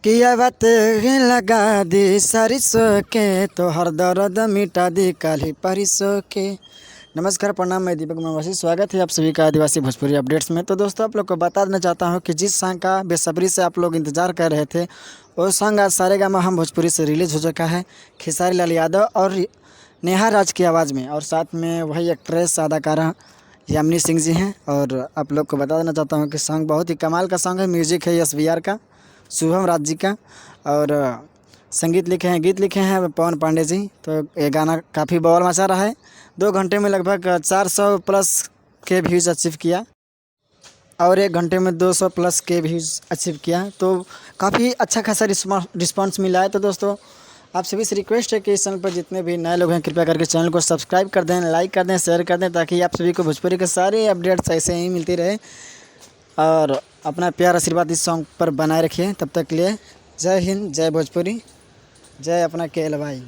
किया बात लगा दी सरसों के तो हर दर्द मिटा दी काली परिसों के। नमस्कार, प्रणाम, मैं दीपक मनवासी। स्वागत है आप सभी का आदिवासी भोजपुरी अपडेट्स में। तो दोस्तों, आप लोग को बता देना चाहता हूं कि जिस सॉन्ग का बेसब्री से आप लोग इंतजार कर रहे थे वो सॉन्ग आज सारेगामा हम भोजपुरी से रिलीज़ हो चुका है। खेसारी लाल यादव और नेहा राज की आवाज़ में, और साथ में वही एक्ट्रेस अदाकारा यामिनी सिंह जी हैं। और आप लोग को बता देना चाहता हूँ कि सॉन्ग बहुत ही कमाल का सॉन्ग है। म्यूजिक है SBR का, शुभम राज जी का, और गीत लिखे हैं पवन पांडे जी। तो ये गाना काफ़ी बवाल मचा रहा है। 2 घंटे में लगभग 400 प्लस के व्यूज़ अचीव किया, और 1 घंटे में 200 प्लस के व्यूज़ अचीव किया। तो काफ़ी अच्छा खासा रिस्पॉन्स मिला है। तो दोस्तों, आप सभी से रिक्वेस्ट है कि इस चैनल पर जितने भी नए लोग हैं कृपया करके चैनल को सब्सक्राइब कर दें, लाइक कर दें, शेयर कर दें, ताकि आप सभी को भोजपुरी के सारे अपडेट्स ऐसे ही मिलती रहे। और अपना प्यार आशीर्वाद इस सॉन्ग पर बनाए रखिए। तब तक के लिए जय हिंद, जय भोजपुरी, जय अपना KL भाई।